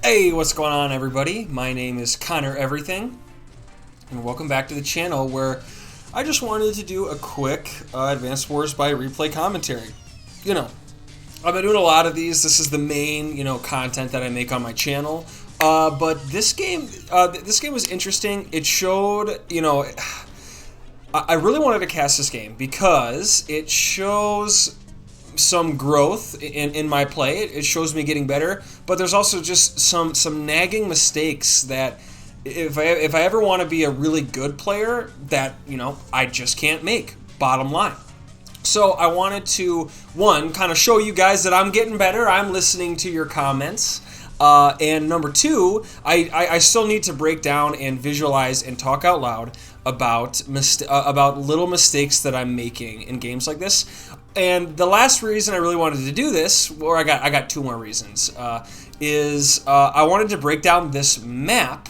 Hey, what's going on, everybody? My name is Connor Everything, and welcome back to the channel where I just wanted to do a quick Advanced Wars by Replay commentary. You know, I've been doing a lot of these. This is the main, content that I make on my channel. But this game was interesting. It showed, I really wanted to cast this game because it shows some growth in my play. It shows me getting better, but there's also just some nagging mistakes that if I ever want to be a really good player that I just can't make, bottom line. So I wanted to, one, kind of show you guys that I'm getting better. I'm listening to your comments. And number two, I still need to break down and visualize and talk out loud about little mistakes that I'm making in games like this. And the last reason I really wanted to do this, or I got two more reasons, is I wanted to break down this map,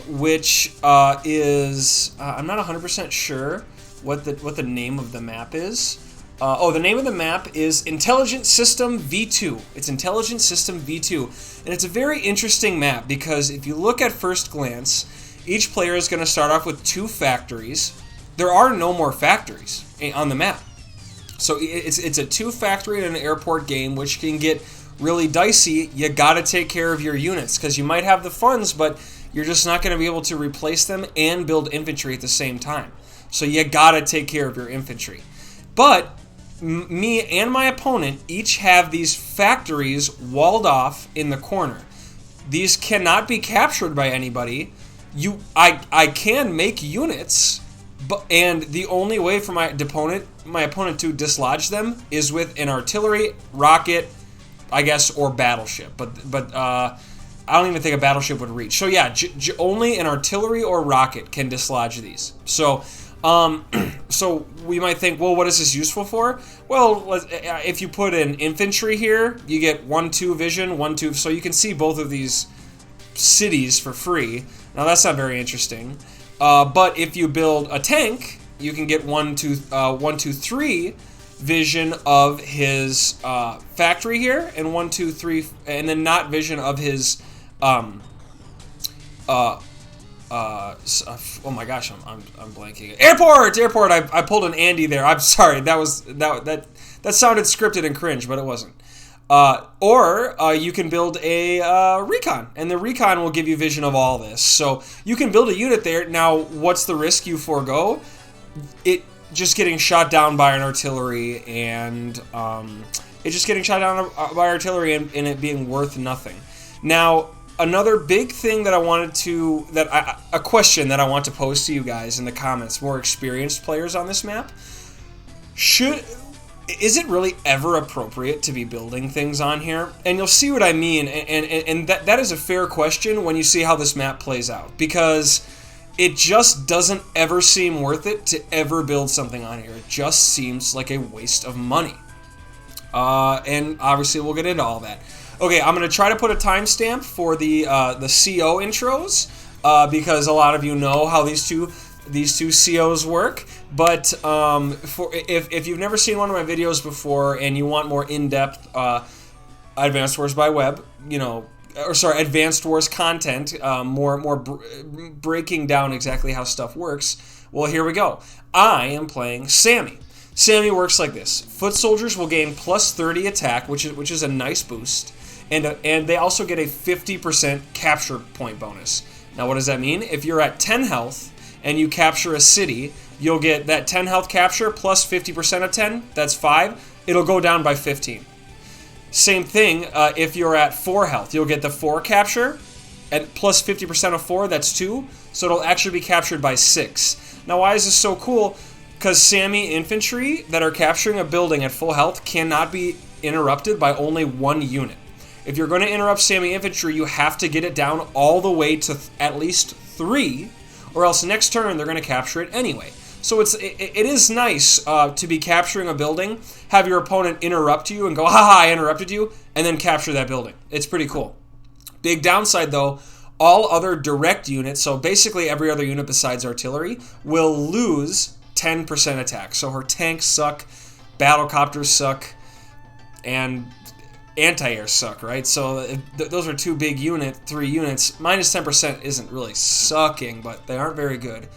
which is I'm not 100% sure what the name of the map is. The name of the map is Intelligent System V2. It's Intelligent System V2. And it's a very interesting map because if you look at first glance, each player is going to start off with two factories. There are no more factories on the map. So it's a two-factory and an airport game, which can get really dicey. You got to take care of your units because you might have the funds, but you're just not going to be able to replace them and build infantry at the same time. So you got to take care of your infantry. But me and my opponent each have these factories walled off in the corner. These cannot be captured by anybody. I can make units, and the only way for my opponent to dislodge them is with an artillery, rocket, I guess, or battleship. But I don't even think a battleship would reach. So yeah, only an artillery or rocket can dislodge these. So so we might think, well, what is this useful for? Well, if you put an infantry here, you get 1-2 vision, 1-2, so you can see both of these cities for free. Now that's not very interesting. But if you build a tank, you can get 1-2-3 vision of his factory here, and 1-2-3, and then not vision of his oh my gosh, I'm blanking. Airport. I pulled an Andy there. I'm sorry. That sounded scripted and cringe, but it wasn't. Or you can build a recon, and the recon will give you vision of all this. So you can build a unit there. Now, what's the risk you forego? It just getting shot down by an artillery, and it just getting shot down by artillery and it being worth nothing. Now, another big thing that a question that I want to pose to you guys in the comments, more experienced players on this map, is it really ever appropriate to be building things on here? And you'll see what I mean, and that is a fair question when you see how this map plays out, because it just doesn't ever seem worth it to ever build something on here. It just seems like a waste of money. And obviously we'll get into all that. Okay, I'm going to try to put a timestamp for the CO intros, because a lot of you know how these two COs work. But if you've never seen one of my videos before and you want more in-depth Advanced Wars by Web, Advanced Wars content, more breaking down exactly how stuff works, well, here we go. I am playing Sammy. Sammy works like this. Foot soldiers will gain plus 30 attack, which is a nice boost, and they also get a 50% capture point bonus. Now, what does that mean? If you're at 10 health and you capture a city, you'll get that 10 health capture plus 50% of 10. That's 5. It'll go down by 15. Same thing, if you're at 4 health, you'll get the 4 capture, and plus 50% of 4, that's 2. So it'll actually be captured by 6. Now, why is this so cool? Because Sammy infantry that are capturing a building at full health cannot be interrupted by only 1 unit. If you're going to interrupt Sammy infantry, you have to get it down all the way to at least 3, or else next turn they're going to capture it anyway. So it is nice to be capturing a building, have your opponent interrupt you and go, haha, I interrupted you, and then capture that building. It's pretty cool. Big downside though, all other direct units, so basically every other unit besides artillery, will lose 10% attack. So her tanks suck, battlecopters suck, and anti-air suck, right? So those are 2 big 3 units. Minus 10% isn't really sucking, but they aren't very good.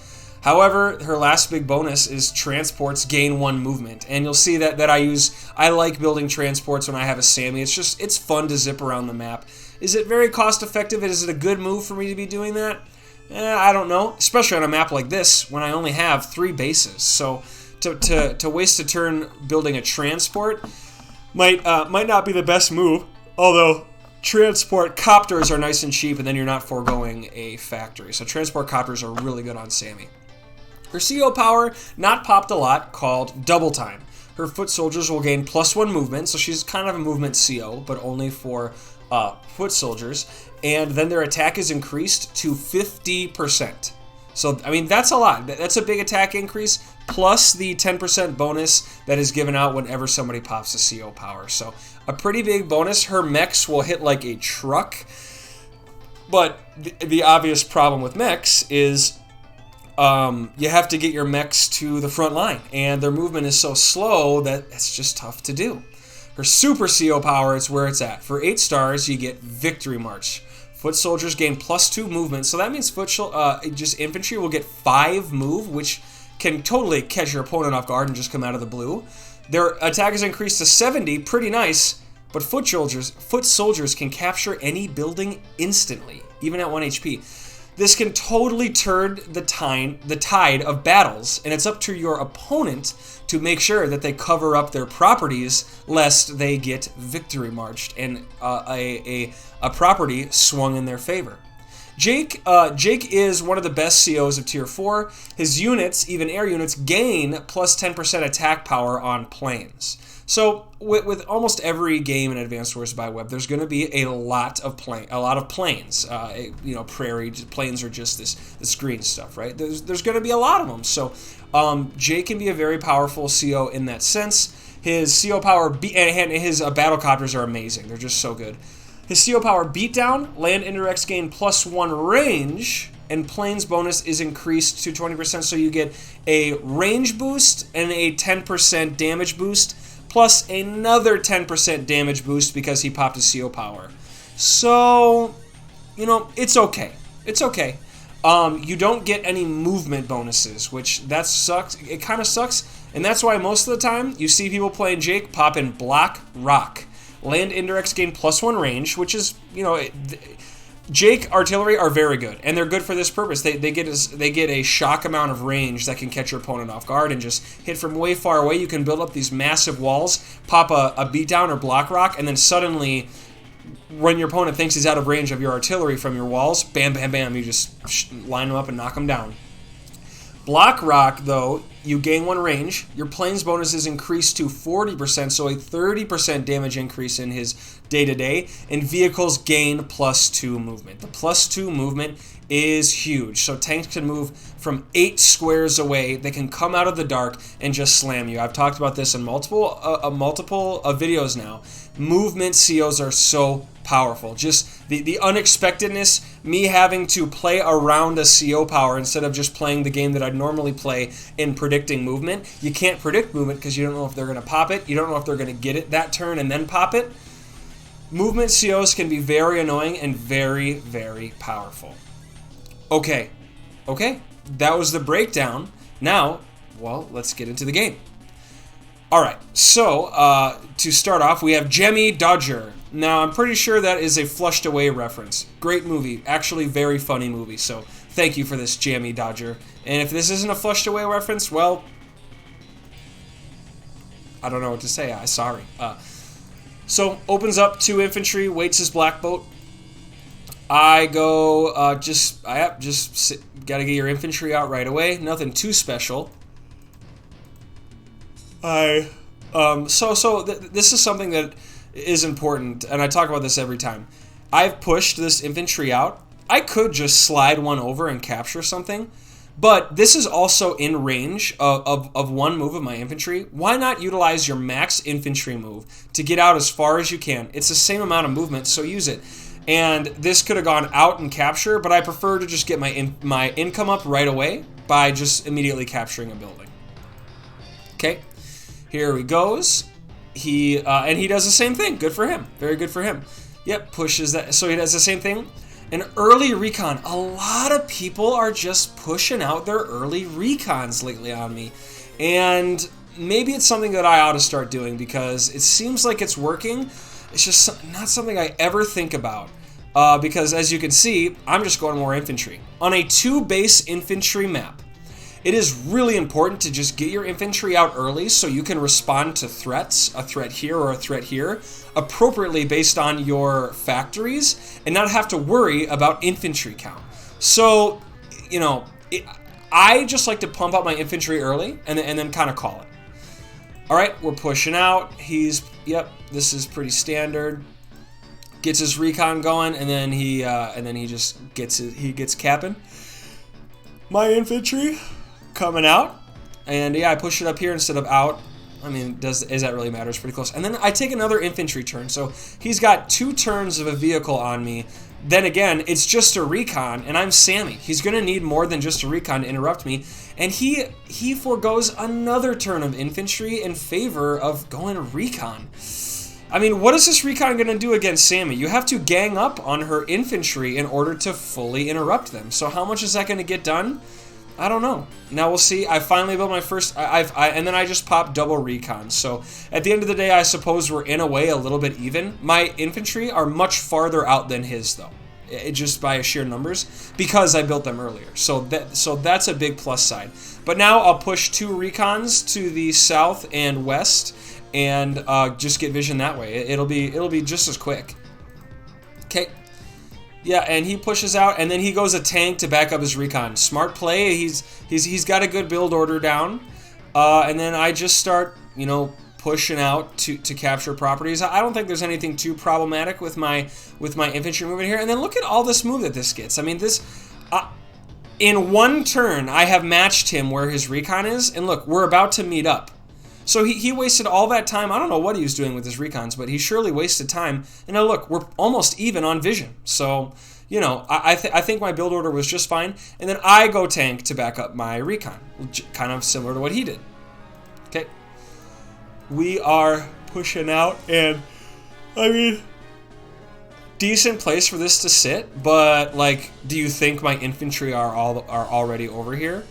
However, her last big bonus is transports gain 1 movement, and you'll see that I like building transports when I have a Sammy. It's fun to zip around the map. Is it very cost effective? Is it a good move for me to be doing that? I don't know, especially on a map like this when I only have 3 bases. So to waste a turn building a transport might not be the best move, although transport copters are nice and cheap, and then you're not foregoing a factory. So transport copters are really good on Sammy. Her CO power, not popped a lot, called Double Time. Her foot soldiers will gain +1 movement, so she's kind of a movement CO, but only for foot soldiers. And then their attack is increased to 50%. So, I mean, that's a lot. That's a big attack increase, plus the 10% bonus that is given out whenever somebody pops a CO power. So, a pretty big bonus. Her mechs will hit like a truck. But the obvious problem with mechs is you have to get your mechs to the front line, and their movement is so slow that it's just tough to do. Her super CO power is where it's at. For 8 stars, you get Victory March. Foot soldiers gain +2 movement, so that means just infantry will get 5 move, which can totally catch your opponent off guard and just come out of the blue. Their attack is increased to 70, pretty nice, but foot soldiers can capture any building instantly, even at 1 HP. This can totally turn the tide of battles, and it's up to your opponent to make sure that they cover up their properties lest they get victory marched and a property swung in their favor. Jake is one of the best COs of Tier 4. His units, even air units, gain +10% attack power on planes. So with almost every game in Advanced Wars by Web, there's going to be a lot of planes. Prairie planes are just this green stuff, right? There's going to be a lot of them. So Jake can be a very powerful CO in that sense. His CO power and his battle copters are amazing. They're just so good. His CO power beatdown, land indirects gain +1 range, and planes bonus is increased to 20%. So you get a range boost and a 10% damage boost, plus another 10% damage boost because he popped his CO power. So, it's okay. It's okay. You don't get any movement bonuses, which that sucks. It kind of sucks, and that's why most of the time you see people playing Jake pop in Block Rock. Land indirects gain +1 range, which is, Jake artillery are very good, and they're good for this purpose. They get a shock amount of range that can catch your opponent off guard and just hit from way far away. You can build up these massive walls, pop a beatdown or block rock, and then suddenly, when your opponent thinks he's out of range of your artillery from your walls, bam, bam, bam, you just line them up and knock them down. Block rock, though, you gain 1 range. Your planes bonus is increased to 40%, so a 30% damage increase in his day-to-day, and vehicles gain +2 movement. The +2 movement is huge, so tanks can move from 8 squares away. They can come out of the dark and just slam you. I've talked about this in multiple videos now. Movement COs are so powerful. Just the unexpectedness, me having to play around a CO power instead of just playing the game that I'd normally play in predicting movement. You can't predict movement because you don't know if they're going to pop it. You don't know if they're going to get it that turn and then pop it. Movement COs can be very annoying and very, very powerful. Okay, that was the breakdown. Now, well, let's get into the game. Alright, so to start off, we have Jemmy Dodger. Now, I'm pretty sure that is a Flushed Away reference. Great movie, actually very funny movie, so thank you for this, Jemmy Dodger. And if this isn't a Flushed Away reference, well, I don't know what to say, sorry. So, opens up 2 infantry, waits his black boat. I go, gotta get your infantry out right away. Nothing too special. This is something that is important, and I talk about this every time. I've pushed this infantry out. I could just slide one over and capture something, but this is also in range of one move of my infantry. Why not utilize your max infantry move to get out as far as you can? It's the same amount of movement, so use it. And this could have gone out and capture, but I prefer to just get my income up right away by just immediately capturing a building. Okay, here he goes. and he does the same thing. Good for him. Very good for him. Yep, pushes that. So he does the same thing. An early recon. A lot of people are just pushing out their early recons lately on me. And maybe it's something that I ought to start doing because it seems like it's working. It's just not something I ever think about. Because as you can see, I'm just going more infantry. On a 2-base infantry map, it is really important to just get your infantry out early so you can respond to threats, a threat here or a threat here, appropriately based on your factories and not have to worry about infantry count. So, you know, I just like to pump out my infantry early and then kind of call it. All right, we're pushing out. Yep, this is pretty standard. Gets his recon going, and then he just gets capping. My infantry coming out, and yeah, I push it up here instead of out. I mean, does that really matter? It's pretty close. And then I take another infantry turn, so he's got 2 turns of a vehicle on me. Then again, it's just a recon, and I'm Sammy. He's going to need more than just a recon to interrupt me, and he forgoes another turn of infantry in favor of going recon. I mean, what is this recon going to do against Sammy? You have to gang up on her infantry in order to fully interrupt them. So how much is that going to get done? I don't know. Now we'll see. I finally built my first, and then I just popped double recon. So at the end of the day, I suppose we're in a way a little bit even. My infantry are much farther out than his, though, just by sheer numbers, because I built them earlier. So that's a big plus side. But now I'll push 2 recons to the south and west, and just get vision that way. It'll be just as quick. Okay. Yeah, and he pushes out, and then he goes a tank to back up his recon. Smart play. He's got a good build order down, and then I just start, you know, pushing out to capture properties. I don't think there's anything too problematic with my infantry movement here. And then look at all this move that this gets. I mean, this in 1 turn I have matched him where his recon is, and look, we're about to meet up. So he wasted all that time. I don't know what he was doing with his recons, but he surely wasted time. And now look, we're almost even on vision. So, you know, I think my build order was just fine. And then I go tank to back up my recon, kind of similar to what he did. Okay. We are pushing out, and I mean, decent place for this to sit, but like, do you think my infantry are already over here?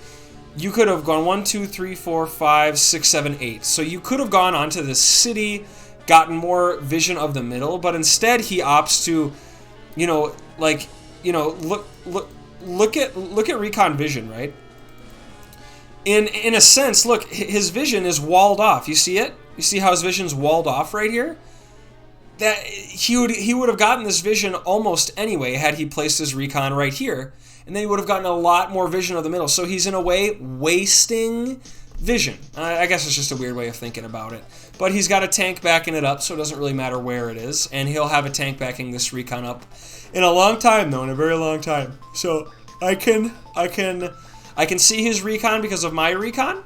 You could have gone 1, 2, 3, 4, 5, 6, 7, 8. So you could have gone onto the city, gotten more vision of the middle, but instead he opts to, you know, like, you know, look at recon vision, right? In a sense, look, his vision is walled off. You see it? You see how his vision's walled off right here? That he would have gotten this vision almost anyway had he placed his recon right here. And then he would have gotten a lot more vision of the middle. So he's, in a way, wasting vision. I guess it's just a weird way of thinking about it. But he's got a tank backing it up, so it doesn't really matter where it is. And he'll have a tank backing this recon up in a long time, though, in a very long time. So I can see his recon because of my recon.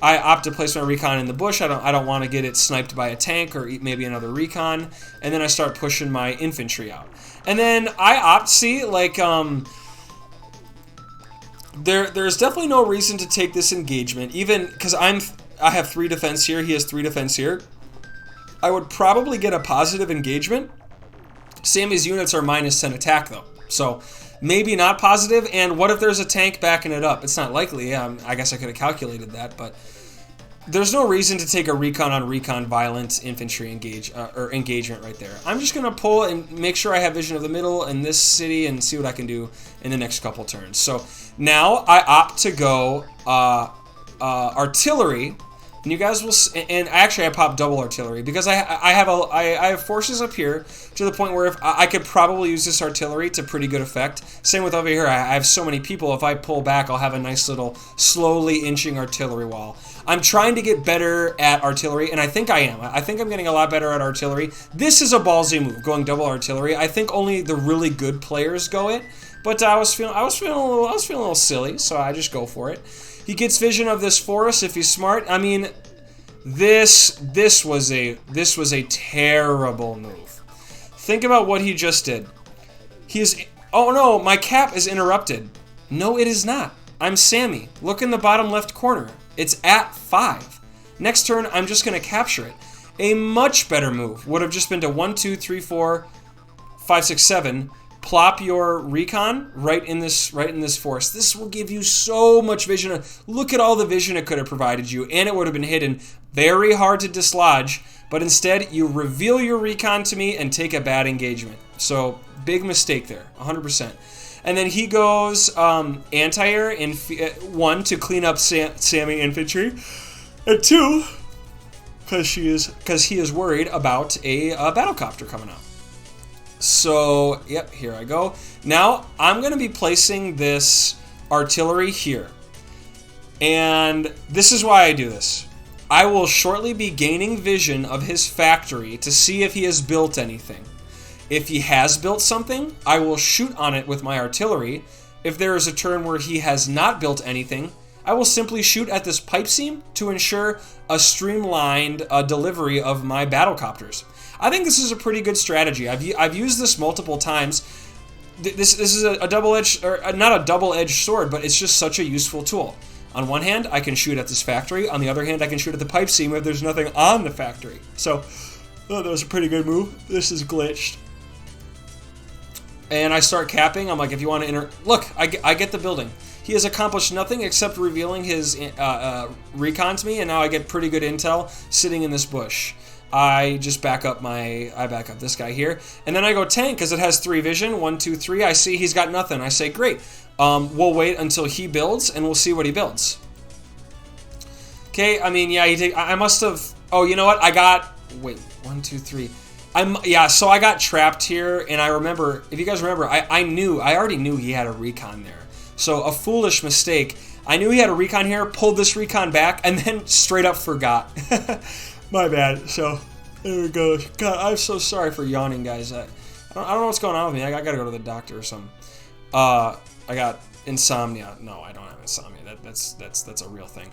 I opt to place my recon in the bush. I don't want to get it sniped by a tank or maybe another recon. And then I start pushing my infantry out. And then I opt, see, like, There's definitely no reason to take this engagement, even because I have 3 defense here, he has 3 defense here. I would probably get a positive engagement. Sammy's units are -10 attack, though, so maybe not positive. And what if there's a tank backing it up? It's not likely. I guess I could have calculated that, but there's no reason to take a recon on recon violent infantry engagement right there. I'm just gonna pull and make sure I have vision of the middle in this city and see what I can do in the next couple turns. So now I opt to go artillery, and you guys will. And actually, I pop double artillery because I have forces up here to the point where if I could probably use this artillery to pretty good effect. Same with over here. I have so many people. If I pull back, I'll have a nice little slowly inching artillery wall. I'm trying to get better at artillery, and I think I am. I think I'm getting a lot better at artillery. This is a ballsy move, going double artillery. I think only the really good players go it, but I was feeling a little silly, so I just go for it. He gets vision of this forest if he's smart. I mean, this was a terrible move. Think about what he just did. Oh no, my cap is interrupted. No, it is not. I'm Sammy. Look in the bottom left corner. It's at 5. Next turn, I'm just going to capture it. A much better move would have just been to 1, 2, 3, 4, 5, 6, 7. Plop your recon right in this forest. This will give you so much vision. Look at all the vision it could have provided you, and it would have been hidden. Very hard to dislodge, but instead you reveal your recon to me and take a bad engagement. So big mistake there, 100%. And then he goes anti-air in 1 to clean up Sammy infantry, and 2 because he is worried about a battlecopter coming out. So, yep, here I go. Now, I'm going to be placing this artillery here. And this is why I do this. I will shortly be gaining vision of his factory to see if he has built anything. If he has built something, I will shoot on it with my artillery. If there is a turn where he has not built anything, I will simply shoot at this pipe seam to ensure a streamlined delivery of my battlecopters. I think this is a pretty good strategy. I've used this multiple times. This is a double-edged, or not a double-edged sword, but it's just such a useful tool. On one hand, I can shoot at this factory. On the other hand, I can shoot at the pipe seam if there's nothing on the factory. So, that was a pretty good move. This is glitched. And I start capping. I'm like, if you want to look, I get the building. He has accomplished nothing except revealing his recon to me, and now I get pretty good intel sitting in this bush. I just back up this guy here, and then I go tank because it has 3 vision. 1, 2, 3. I see he's got nothing. I say great. We'll wait until he builds, and we'll see what he builds. Okay. I mean, yeah. I must have. Oh, you know what? I got. Wait. 1, 2, 3. So I got trapped here, and I remember. If you guys remember, I already knew he had a recon there. So a foolish mistake. I knew he had a recon here. Pulled this recon back, and then straight up forgot. My bad. So, there we go. God, I'm so sorry for yawning, guys. I don't know what's going on with me. I gotta go to the doctor or something. I got insomnia. No, I don't have insomnia. That's a real thing.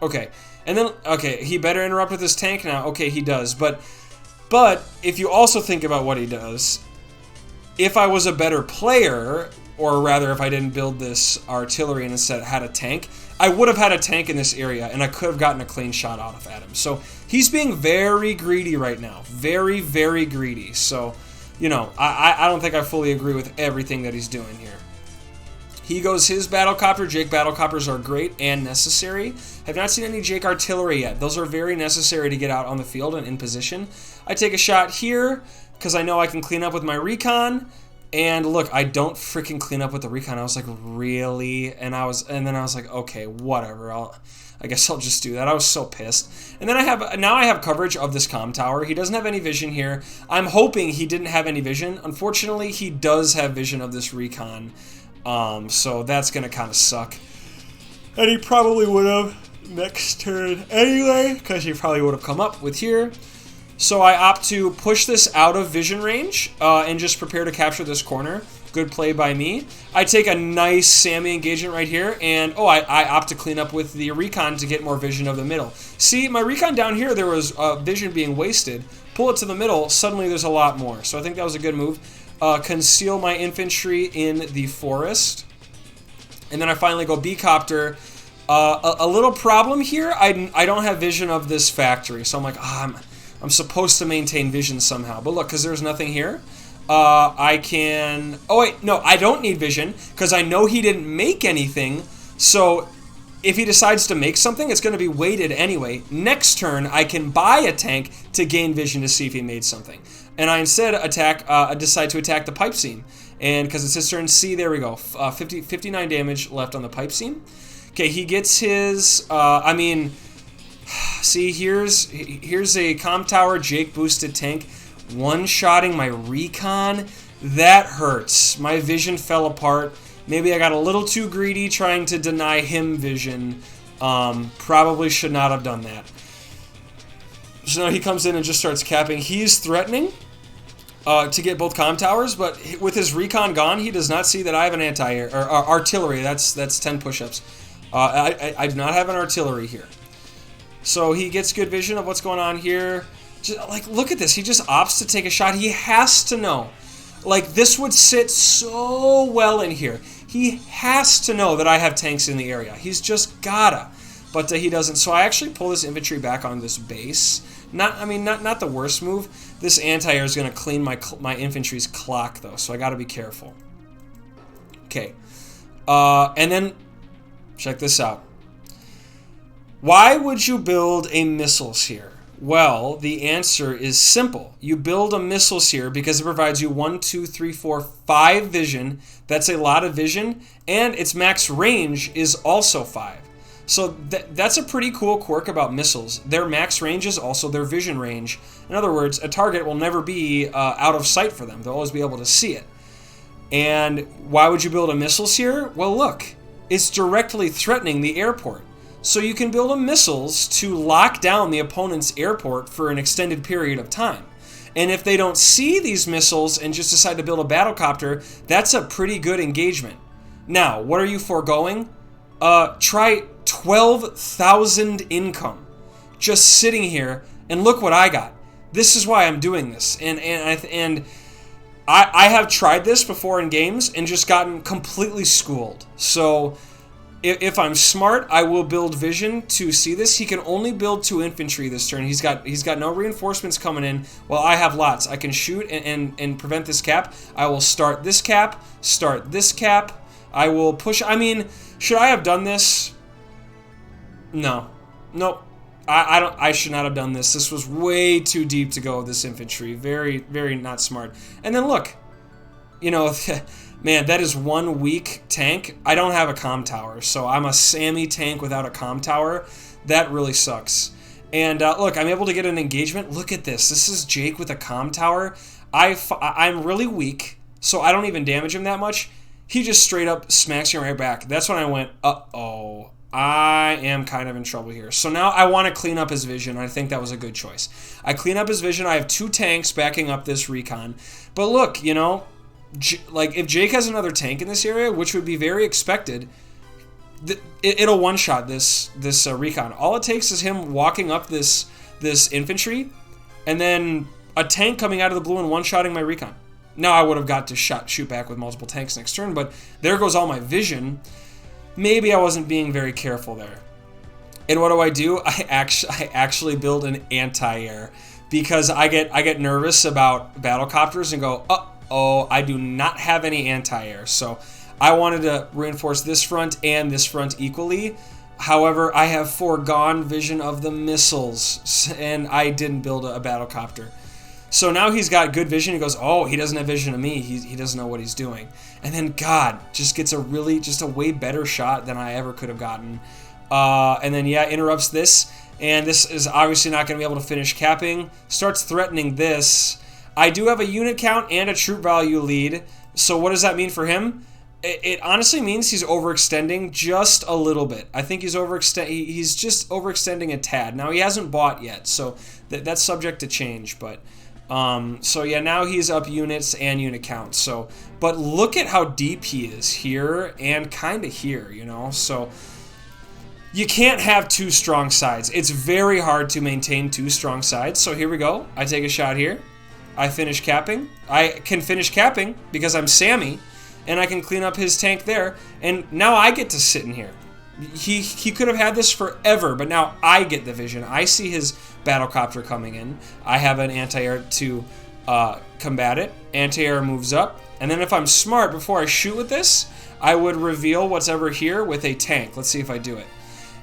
Okay. And then, okay, he better interrupt with his tank now. Okay, he does. But if you also think about what he does, if I was a better player, or rather if I didn't build this artillery and instead had a tank, I would have had a tank in this area, and I could have gotten a clean shot off at him. So he's being very greedy right now. Very, very greedy. So, you know, I don't think I fully agree with everything that he's doing here. He goes his battlecopter. Jake battlecopters are great and necessary. Have not seen any Jake artillery yet. Those are very necessary to get out on the field and in position. I take a shot here because I know I can clean up with my recon. And look, I don't freaking clean up with the recon. I was like, really? And then I was like, okay, whatever. I guess I'll just do that. I was so pissed. And then now I have coverage of this comm tower. He doesn't have any vision here. I'm hoping he didn't have any vision. Unfortunately, he does have vision of this recon. So that's gonna kind of suck. And he probably would have next turn anyway, because he probably would have come up with here. So I opt to push this out of vision range and just prepare to capture this corner. Good play by me. I take a nice Sammy engagement right here, and I opt to clean up with the recon to get more vision of the middle. See, my recon down here, there was vision being wasted. Pull it to the middle, suddenly there's a lot more. So I think that was a good move. Conceal my infantry in the forest. And then I finally go B-copter. A little problem here, I don't have vision of this factory. So I'm like, I'm supposed to maintain vision somehow. But look, because there's nothing here, I can... Oh, wait, no, I don't need vision because I know he didn't make anything. So if he decides to make something, it's going to be weighted anyway. Next turn, I can buy a tank to gain vision to see if he made something. And I instead decide to attack the pipe seam. And because it's his turn, see, there we go. 59 damage left on the pipe seam. Okay, he gets his... See, here's a comm tower, Jake boosted tank, one-shotting my recon. That hurts. My vision fell apart. Maybe I got a little too greedy trying to deny him vision. Probably should not have done that. So now he comes in and just starts capping. He's threatening to get both comm towers, but with his recon gone, he does not see that I have an anti-air or artillery. That's 10 push-ups. I do not have an artillery here. So he gets good vision of what's going on here. Just, like, look at this. He just opts to take a shot. He has to know. Like, this would sit so well in here. He has to know that I have tanks in the area. He's just gotta. but he doesn't. So I actually pull this infantry back on this base. Not the worst move. This anti-air is going to clean my infantry's clock, though, so I got to be careful. Okay. And then, check this out. Why would you build a missiles here? Well, the answer is simple. You build a missiles here because it provides you 1, 2, 3, 4, 5 vision. That's a lot of vision, and its max range is also 5. So that's a pretty cool quirk about missiles. Their max range is also their vision range. In other words, a target will never be out of sight for them. They'll always be able to see it. And why would you build a missiles here? Well, look, it's directly threatening the airport. So you can build a missiles to lock down the opponent's airport for an extended period of time. And if they don't see these missiles and just decide to build a battlecopter, that's a pretty good engagement. Now, what are you foregoing? Try 12,000 income just sitting here, and look what I got. This is why I'm doing this. And I have tried this before in games and just gotten completely schooled. So if I'm smart, I will build vision to see this. He can only build 2 infantry this turn. He's got no reinforcements coming in. Well, I have lots. I can shoot and prevent this cap. I will start this cap. I will push. I mean, should I have done this? No. Nope. I should not have done this. This was way too deep to go with this infantry. Very, very not smart. And then look, you know, man, that is one weak tank. I don't have a comm tower, so I'm a Sammy tank without a comm tower. That really sucks. And look, I'm able to get an engagement. Look at this. This is Jake with a comm tower. I'm really weak, so I don't even damage him that much. He just straight up smacks you right back. That's when I went, uh-oh. I am kind of in trouble here. So now I want to clean up his vision. I think that was a good choice. I clean up his vision. I have 2 tanks backing up this recon. But look, you know, like if Jake has another tank in this area, which would be very expected, it'll one-shot this recon. All it takes is him walking up this infantry, and then a tank coming out of the blue and one-shotting my recon. Now I would have got to shoot back with multiple tanks next turn, but there goes all my vision. Maybe I wasn't being very careful there. And what do? I actually build an anti-air because I get nervous about battlecopters and go, uh-oh, I do not have any anti-air. So I wanted to reinforce this front and this front equally. However, I have foregone vision of the missiles, and I didn't build a battlecopter. So now he's got good vision. He goes, oh, he doesn't have vision of me. He doesn't know what he's doing. And then God just gets a way better shot than I ever could have gotten. And then, yeah, interrupts this. And this is obviously not going to be able to finish capping. Starts threatening this. I do have a unit count and a troop value lead. So what does that mean for him? It honestly means he's overextending just a little bit. I think he's just overextending a tad. Now, he hasn't bought yet, so that's subject to change, but... so yeah, now he's up units and unit count. So, but look at how deep he is here and kind of here, you know. So you can't have 2 strong sides. It's very hard to maintain 2 strong sides. So here we go. I take a shot here. I finish capping. I can finish capping because I'm Sammy, and I can clean up his tank there. And now I get to sit in here. He could have had this forever, but now I get the vision. I see his battlecopter coming in. I have an anti-air to combat it. Anti-air moves up. And then if I'm smart, before I shoot with this, I would reveal what's ever here with a tank. Let's see if I do it.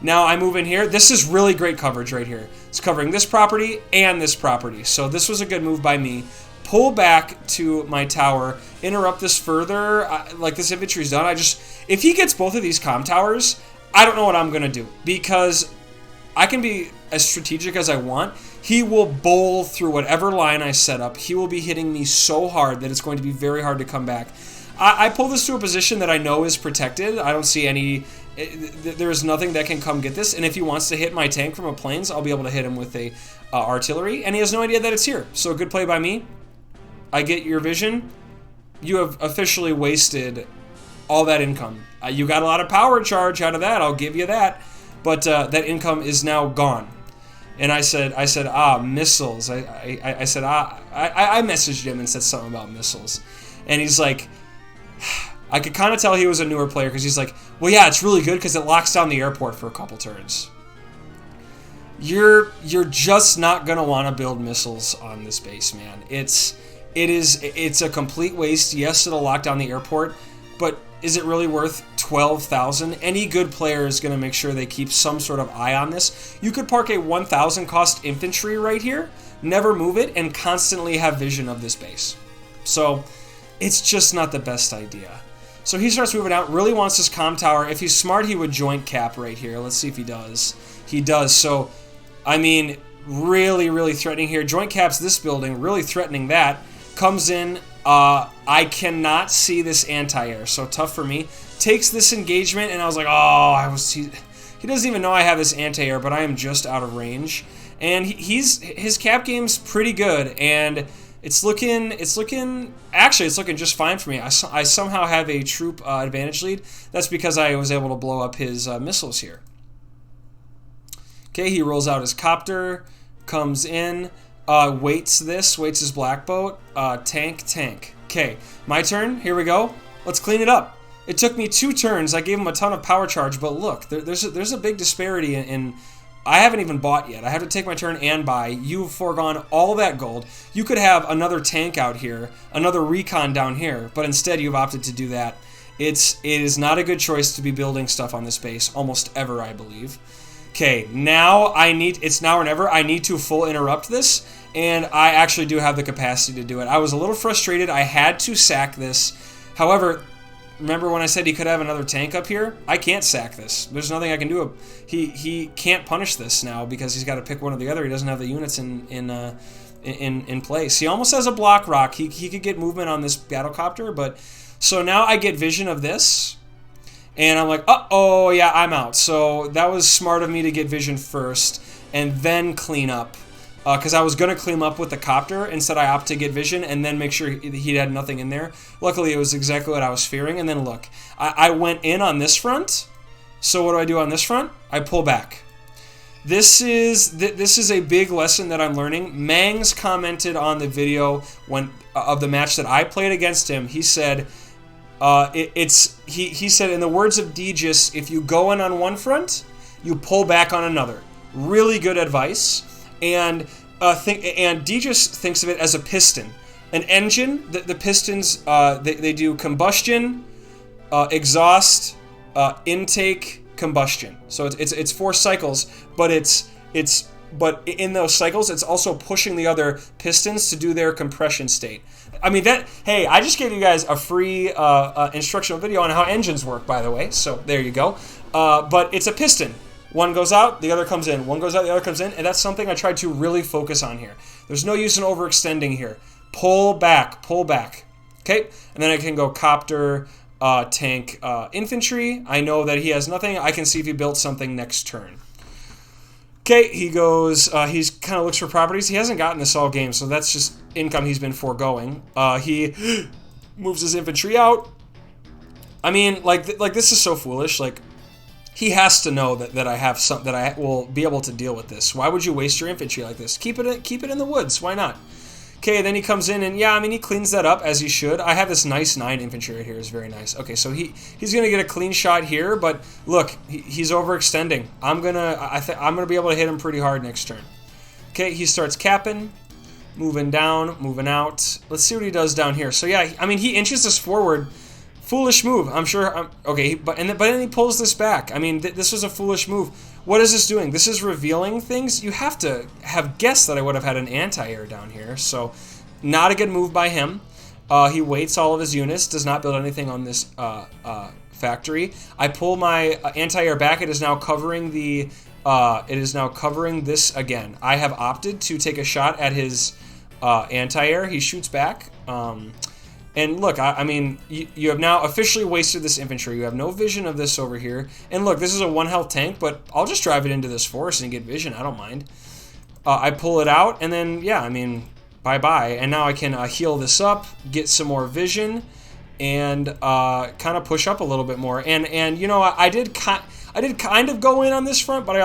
Now I move in here. This is really great coverage right here. It's covering this property and this property. So this was a good move by me. Pull back to my tower. Interrupt this further. Like this infantry's done. If he gets both of these comm towers, I don't know what I'm going to do, because I can be as strategic as I want. He will bowl through whatever line I set up. He will be hitting me so hard that it's going to be very hard to come back. I pull this to a position that I know is protected. I don't see any... There's nothing that can come get this, and if he wants to hit my tank from a plains, I'll be able to hit him with a artillery, and he has no idea that it's here. So good play by me. I get your vision. You have officially wasted all that income. You got a lot of power charge out of that, I'll give you that. But that income is now gone. And I said, missiles. I messaged him and said something about missiles. And he's like, I could kind of tell he was a newer player because he's like, well, yeah, it's really good because it locks down the airport for a couple turns. you're just not gonna want to build missiles on this base, man. It's a complete waste. Yes, it'll lock down the airport, but is it really worth 12,000? Any good player is going to make sure they keep some sort of eye on this. You could park a 1,000 cost infantry right here, never move it, and constantly have vision of this base. So it's just not the best idea. So he starts moving out, really wants this comm tower. If he's smart, he would joint cap right here. Let's see if he does. He does. So, I mean, really, really threatening here. Joint caps this building, really threatening that. Comes in. I cannot see this anti-air, so tough for me. Takes this engagement, and I was like, oh, he doesn't even know I have this anti-air, but I am just out of range. And his cap game's pretty good, and it's looking just fine for me. I somehow have a troop advantage lead. That's because I was able to blow up his missiles here. Okay, he rolls out his copter, comes in. Waits his black boat, tank. Okay, my turn, here we go. Let's clean it up. It took me 2 turns, I gave him a ton of power charge, but look, there's a big disparity in I haven't even bought yet. I have to take my turn and buy. You've foregone all that gold. You could have another tank out here, another recon down here, but instead you've opted to do that. It is not a good choice to be building stuff on this base, almost ever, I believe. Okay, now it's now or never. I need to full interrupt this, and I actually do have the capacity to do it. I was a little frustrated. I had to sack this. However, remember when I said he could have another tank up here? I can't sack this. There's nothing I can do. He can't punish this now because he's got to pick one or the other. He doesn't have the units in place. He almost has a block rock. He could get movement on this battlecopter, but so now I get vision of this. And I'm like, uh-oh, yeah, I'm out. So that was smart of me to get vision first and then clean up. Because I was going to clean up with the copter. Instead, I opted to get vision and then make sure he had nothing in there. Luckily, it was exactly what I was fearing. And then look, I went in on this front. So what do I do on this front? I pull back. This is a big lesson that I'm learning. Mangs commented on the video of the match that I played against him. He said... he said, in the words of Degis, if you go in on one front, you pull back on another. Really good advice. And Degis thinks of it as a piston. An engine, the pistons, they do combustion, exhaust, intake, combustion. So it's 4 cycles, but but in those cycles, it's also pushing the other pistons to do their compression state. I mean, hey, I just gave you guys a free instructional video on how engines work, by the way, so there you go. But it's a piston. One goes out, the other comes in. One goes out, the other comes in, and that's something I tried to really focus on here. There's no use in overextending here. Pull back, okay? And then I can go copter, tank, infantry. I know that he has nothing. I can see if he built something next turn. Okay, he goes, he's kind of looks for properties. He hasn't gotten this all game, so that's just income he's been foregoing. He moves his infantry out. I mean, like this is so foolish. Like, he has to know that I have some, that I will be able to deal with this. Why would you waste your infantry like this? Keep it in the woods. Why not? Okay, then he comes in and yeah, I mean, he cleans that up as he should. I have this nice 9 infantry right here. It's very nice. Okay, so he's gonna get a clean shot here, but look, he's overextending. I'm gonna be able to hit him pretty hard next turn. Okay, he starts capping, moving down, moving out. Let's see what he does down here. So yeah, I mean, he inches this forward. Foolish move, I'm sure. Okay, but then he pulls this back. I mean, this was a foolish move. What is this doing? This is revealing things. You have to have guessed that I would have had an anti-air down here. So, not a good move by him. He waits all of his units. Does not build anything on this factory. I pull my anti-air back. It is now covering the. It is now covering this again. I have opted to take a shot at his anti-air. He shoots back. And look, I mean, you have now officially wasted this infantry. You have no vision of this over here. And look, this is a 1 health tank, but I'll just drive it into this forest and get vision. I don't mind. I pull it out, and then, yeah, I mean, bye-bye. And now I can heal this up, get some more vision, and kind of push up a little bit more. And you know, I did kind of go in on this front, but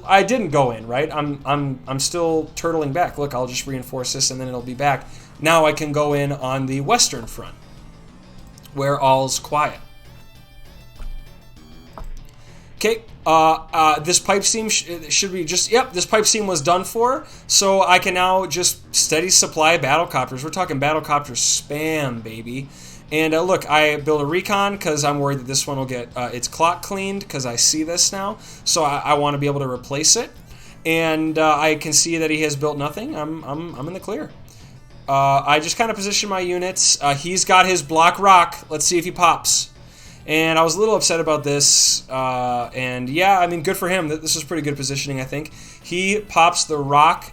I didn't go in, right? I'm still turtling back. Look, I'll just reinforce this, and then it'll be back. Now I can go in on the western front, where all's quiet. Okay, this pipe seam should be just, yep, this pipe seam was done for, so I can now just steady supply battlecopters. We're talking battlecopter spam, baby. And look, I built a recon because I'm worried that this one will get its clock cleaned because I see this now, so I want to be able to replace it. And I can see that he has built nothing. I'm in the clear. I just kind of position my units. He's got his block rock. Let's see if he pops. And I was a little upset about this, and yeah, I mean, good for him. This is pretty good positioning, I think. He pops the rock,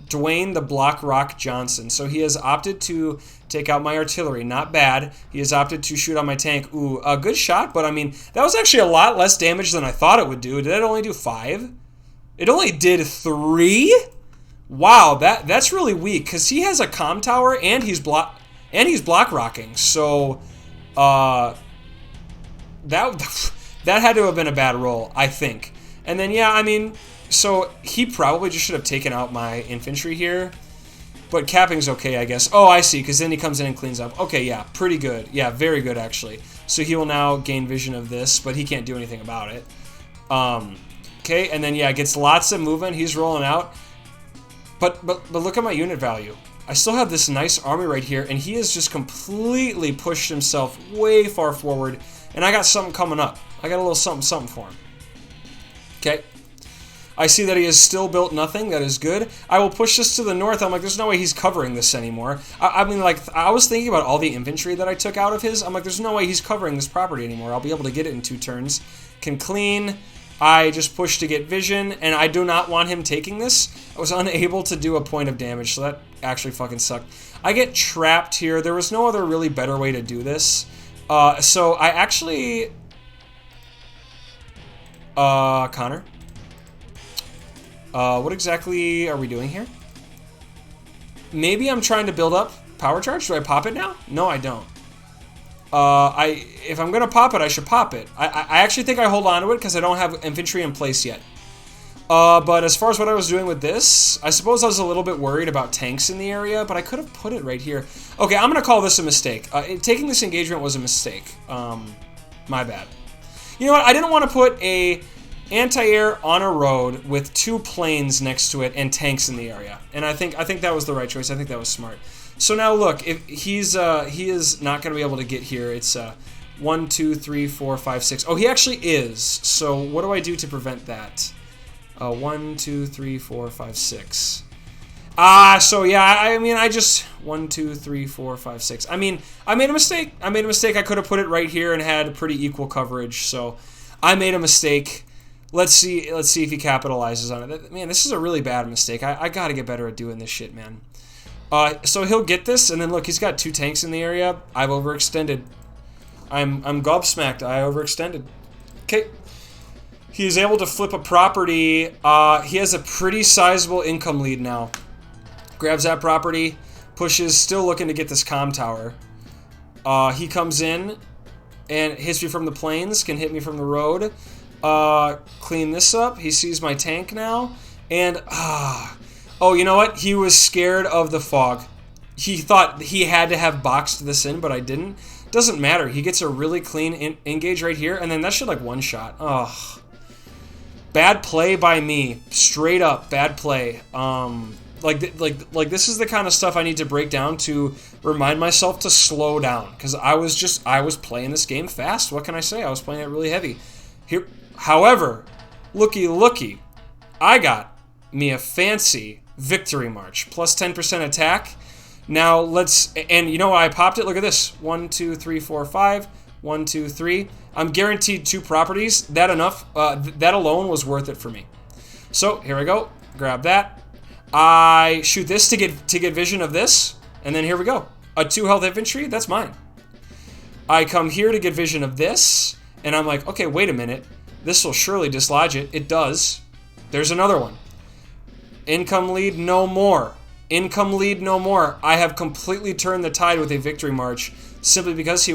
Dwayne the Block Rock Johnson. So he has opted to take out my artillery. Not bad. He has opted to shoot on my tank. Ooh, a good shot, but I mean, that was actually a lot less damage than I thought it would do. Did it only do 5? It only did 3? Wow, that's really weak, because he has a comm tower, and he's block rocking, so... That had to have been a bad roll, I think. And then, yeah, I mean, so he probably just should have taken out my infantry here. But capping's okay, I guess. Oh, I see, because then he comes in and cleans up. Okay, yeah, pretty good. Yeah, very good, actually. So he will now gain vision of this, but he can't do anything about it. Okay, and then, yeah, gets lots of movement. He's rolling out. But look at my unit value. I still have this nice army right here, and he has just completely pushed himself way far forward. And I got something coming up. I got a little something for him. Okay. I see that he has still built nothing. That is good. I will push this to the north. I'm like, there's no way he's covering this anymore. I mean, like, I was thinking about all the infantry that I took out of his. I'm like, there's no way he's covering this property anymore. I'll be able to get it in 2 turns. Can clean. I just push to get vision, and I do not want him taking this. I was unable to do a point of damage, so that actually fucking sucked. I get trapped here. There was no other really better way to do this. So I actually... Connor? What exactly are we doing here? Maybe I'm trying to build up power charge. Do I pop it now? No, I don't. If I'm gonna pop it, I should pop it. I actually think I hold on to it because I don't have infantry in place yet. But as far as what I was doing with this, I suppose I was a little bit worried about tanks in the area, but I could have put it right here. Okay, I'm gonna call this a mistake. Taking this engagement was a mistake. My bad. You know what? I didn't want to put a anti-air on a road with 2 planes next to it and tanks in the area, and I think that was the right choice. I think that was smart. So now look, if he is not going to be able to get here. It's 1, 2, 3, 4, 5, 6. Oh, he actually is. So what do I do to prevent that? 1, 2, 3, 4, 5, 6. So yeah, I mean, I just 1, 2, 3, 4, 5, 6. I mean, I made a mistake. I could have put it right here and had pretty equal coverage. So I made a mistake. Let's see if he capitalizes on it. Man, this is a really bad mistake. I got to get better at doing this shit, man. So he'll get this, and then look, he's got 2 tanks in the area. I've overextended. I'm gobsmacked. I overextended. Okay. He is able to flip a property. He has a pretty sizable income lead now. Grabs that property, pushes, still looking to get this comm tower. He comes in and hits me from the plains, can hit me from the road. Clean this up. He sees my tank now, and oh, you know what? He was scared of the fog. He thought he had to have boxed this in, but I didn't. Doesn't matter. He gets a really clean engage right here, and then that should like one shot. Ugh. Bad play by me. Straight up bad play. Like this is the kind of stuff I need to break down to remind myself to slow down, because I was playing this game fast. What can I say? I was playing it really heavy. Here, however, looky, I got me a fancy victory march, plus 10% attack. Now let's, and you know what? I popped it. Look at this. 1, 2, 3, 4, 5. 1, 2, 3. I'm guaranteed 2 properties. That enough. That alone was worth it for me. So here we go. Grab that. I shoot this to get vision of this, and then here we go. A 2 health infantry. That's mine. I come here to get vision of this, and I'm like, okay, wait a minute. This will surely dislodge it. It does. There's another one. Income lead, no more. Income lead, no more. I have completely turned the tide with a victory march, simply because he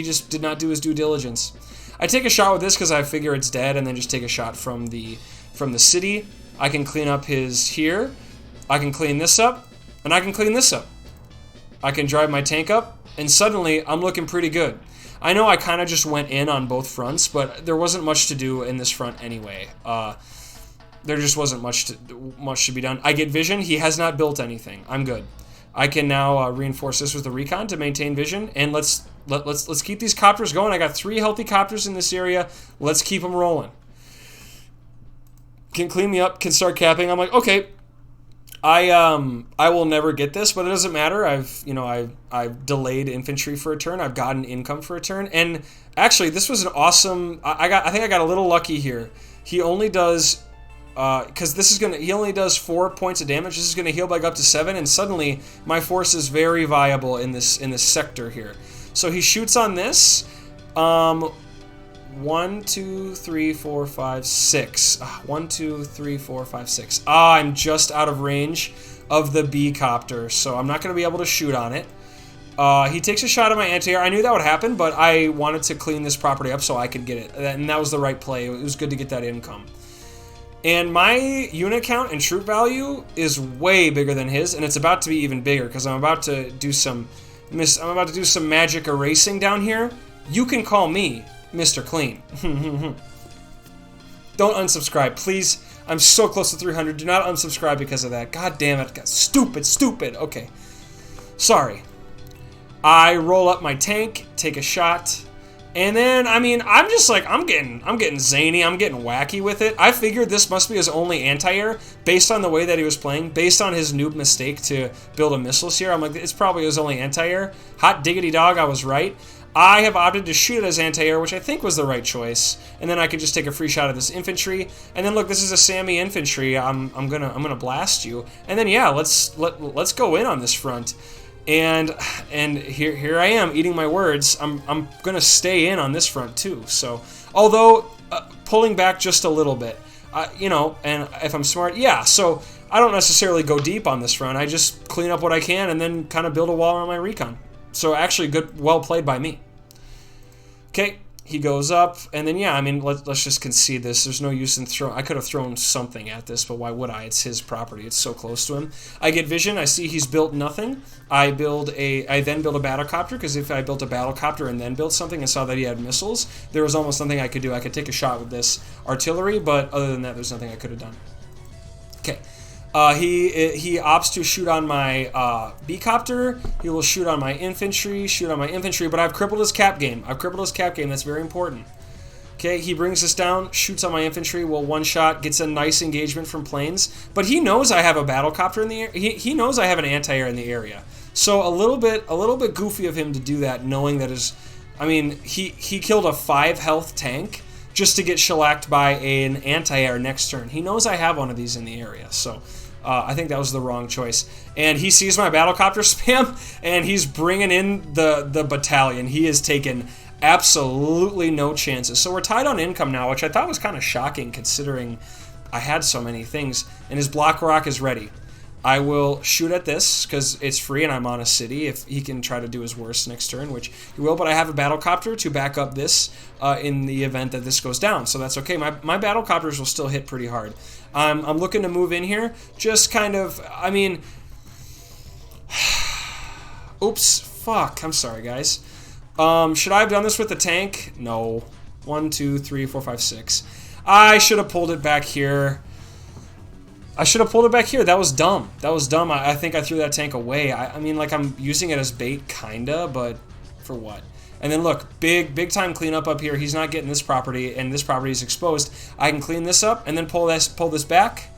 just did not do his due diligence. I take a shot with this because I figure it's dead, and then just take a shot from the city. I can clean up his here. I can clean this up, and I can clean this up. I can drive my tank up. And suddenly, I'm looking pretty good. I know I kind of just went in on both fronts, but there wasn't much to do in this front anyway. There just wasn't much to be done. I get vision. He has not built anything. I'm good. I can now reinforce this with the recon to maintain vision, and let's keep these copters going. I got 3 healthy copters in this area. Let's keep them rolling. Can clean me up. Can start capping. I'm like, okay. I will never get this, but it doesn't matter. I've delayed infantry for a turn. I've gotten income for a turn, and actually, this was an awesome. I think I got a little lucky here. He only does. Because he only does 4 points of damage. This is gonna heal back up to 7, and suddenly my force is very viable in this sector here. So he shoots on this. 1, 2, 3, 4, 5, 6. 1, 2, 3, 4, 5, 6. I'm just out of range of the B copter, so I'm not gonna be able to shoot on it. He takes a shot at my anti-air. I knew that would happen, but I wanted to clean this property up so I could get it, and that was the right play. It was good to get that income. And my unit count and troop value is way bigger than his, and it's about to be even bigger because I'm about to do some magic erasing down here. You can call me Mr. Clean. Don't unsubscribe, please. I'm so close to 300. Do not unsubscribe because of that. God damn it. Stupid. Okay. Sorry. I roll up my tank, take a shot. And then, I mean, I'm just like, I'm getting zany, I'm getting wacky with it. I figured this must be his only anti-air, based on the way that he was playing, based on his noob mistake to build a missiles here. I'm like, it's probably his only anti-air. Hot diggity dog, I was right. I have opted to shoot at his anti-air, which I think was the right choice. And then I could just take a free shot at this infantry. And then look, this is a Sammy infantry. I'm gonna blast you. And then yeah, let's go in on this front. And here I am eating my words. I'm gonna stay in on this front too. So although pulling back just a little bit, and if I'm smart, yeah. So I don't necessarily go deep on this front. I just clean up what I can and then kind of build a wall around my recon. So actually, well played by me. Okay. He goes up, and then, yeah, I mean, let's just concede this. There's no use in throwing. I could have thrown something at this, but why would I? It's his property. It's so close to him. I get vision. I see he's built nothing. I then build a battlecopter, because if I built a battlecopter and then built something and saw that he had missiles, there was almost nothing I could do. I could take a shot with this artillery, but other than that, there's nothing I could have done. Okay. He opts to shoot on my B-copter. He will shoot on my infantry, but I've crippled his cap game. That's very important. Okay, he brings us down, shoots on my infantry, will one-shot, gets a nice engagement from planes. But he knows I have a battlecopter in the air. He knows I have an anti-air in the area. So a little bit goofy of him to do that, knowing that he killed a 5 health tank just to get shellacked by an anti-air next turn. He knows I have one of these in the area, so I think that was the wrong choice. And he sees my battlecopter spam, and he's bringing in the battalion. He has taken absolutely no chances. So we're tied on income now, which I thought was kind of shocking considering I had so many things. And his block rock is ready. I will shoot at this because it's free and I'm on a city if he can try to do his worst next turn, which he will, but I have a battlecopter to back up this in the event that this goes down, so that's okay. My battlecopters will still hit pretty hard. I'm looking to move in here, just kind of, oops, fuck, I'm sorry, guys. Should I have done this with the tank? No. 1, 2, 3, 4, 5, 6. I should have pulled it back here. That was dumb. I think I threw that tank away. I mean, like, I'm using it as bait, kinda, but for what? And then look, big time cleanup up here. He's not getting this property, and this property is exposed. I can clean this up and then pull this back,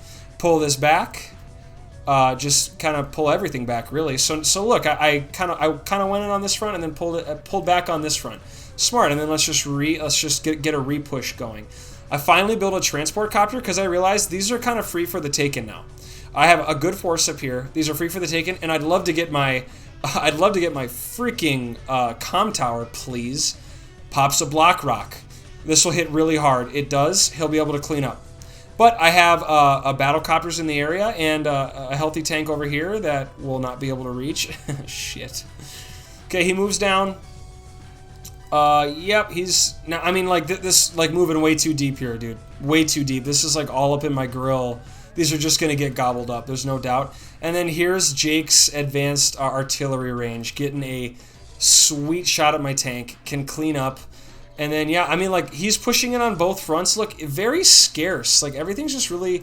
just kind of pull everything back, really. So look, I kind of went in on this front and then pulled back on this front. Smart. And then let's just get a re-push going. I finally built a transport copter because I realized these are kind of free for the taken now. I have a good force up here. These are free for the taken, and I'd love to get my freaking comm tower, please. Pops a block rock. This will hit really hard. It does. He'll be able to clean up. But I have a battlecopters in the area and a healthy tank over here that will not be able to reach. Shit. Okay, he moves down. Yep, he's now. I mean, like this, like moving way too deep here, dude. Way too deep. This is like all up in my grill. These are just gonna get gobbled up. There's no doubt. And then here's Jake's advanced artillery range, getting a Sweet shot at my tank. Can clean up. And then, yeah, I mean, like, he's pushing it on both fronts. Look, very scarce. Like, everything's just really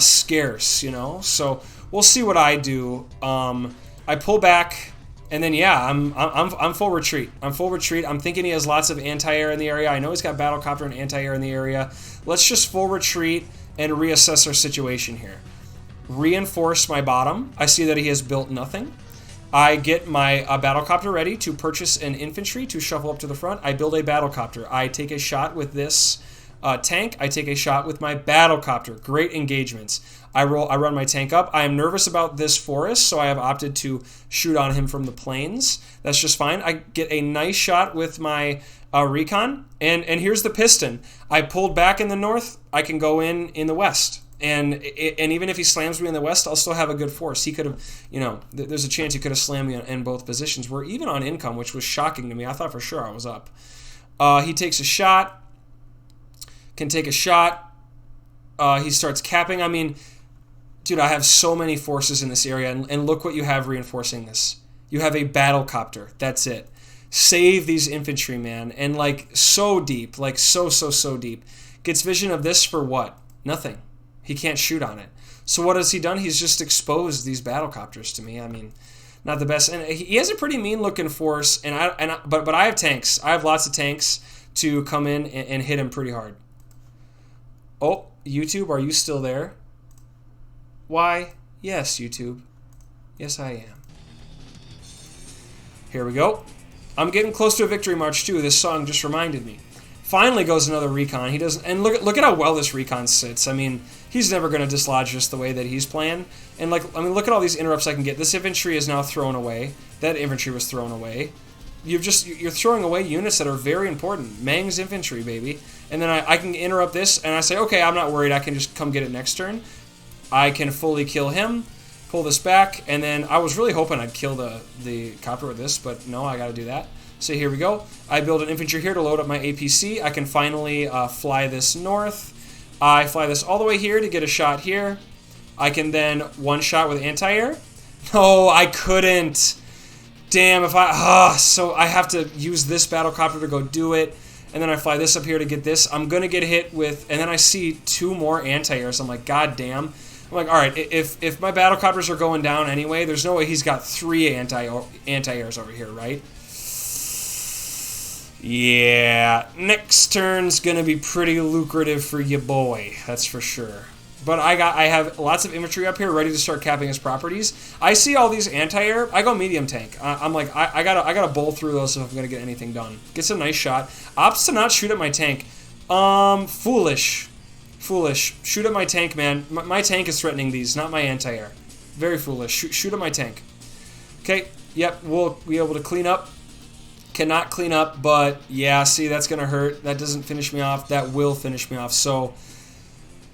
scarce, you know? So, we'll see what I do. I pull back, and then, yeah, I'm full retreat. I'm full retreat. I'm thinking he has lots of anti-air in the area. I know he's got battlecopter and anti-air in the area. Let's just full retreat and reassess our situation here. Reinforce my bottom. I see that he has built nothing. I get my battlecopter ready to purchase an infantry to shuffle up to the front. I build a battlecopter. I take a shot with this tank. I take a shot with my battlecopter. Great engagements. I run my tank up. I am nervous about this forest, so I have opted to shoot on him from the plains. That's just fine. I get a nice shot with my recon, and here's the piston. I pulled back in the north. I can go in the west. And even if he slams me in the west, I'll still have a good force. He could have, you know, there's a chance he could have slammed me in both positions. We're even on income, which was shocking to me. I thought for sure I was up. He takes a shot. Can take a shot. He starts capping. I mean, dude, I have so many forces in this area. And look what you have reinforcing this. You have a battlecopter. That's it. Save these infantry, man. And, like, so deep. Like, so deep. Gets vision of this for what? Nothing. He can't shoot on it. So what has he done? He's just exposed these battlecopters to me. I mean, not the best. And he has a pretty mean-looking force. But I have tanks. I have lots of tanks to come in and hit him pretty hard. Oh, YouTube, are you still there? Why? Yes, YouTube. Yes, I am. Here we go. I'm getting close to a victory march too. This song just reminded me. Finally goes another recon. He doesn't, and look at how well this recon sits. I mean, he's never going to dislodge just the way that he's playing. And like, I mean, look at all these interrupts I can get. This infantry is now thrown away. That infantry was thrown away. You're throwing away units that are very important. Mang's infantry, baby. And then I can interrupt this, and I say, okay, I'm not worried. I can just come get it next turn. I can fully kill him, pull this back, and then I was really hoping I'd kill the copter with this, but no, I got to do that. So here we go. I build an infantry here to load up my APC. I can finally fly this north. I fly this all the way here to get a shot here. I can then one shot with anti-air. No, I couldn't. Damn, so I have to use this battlecopter to go do it. And then I fly this up here to get this. I'm going to get hit with, and then I see 2 more anti-airs. I'm like, god damn. I'm like, all right, if my battlecopters are going down anyway, there's no way he's got 3 anti-airs over here, right? Yeah, next turn's gonna be pretty lucrative for you, boy. That's for sure. But I have lots of infantry up here ready to start capping his properties. I see all these anti-air. I go medium tank. I'm like, I gotta bowl through those if I'm gonna get anything done. Gets a nice shot. Opts to not shoot at my tank. Foolish. Shoot at my tank, man. My tank is threatening these, not my anti-air. Very foolish. Shoot at my tank. Okay. Yep. We'll be able to clean up. Cannot clean up, but yeah, see, that's going to hurt. That doesn't finish me off. That will finish me off. So,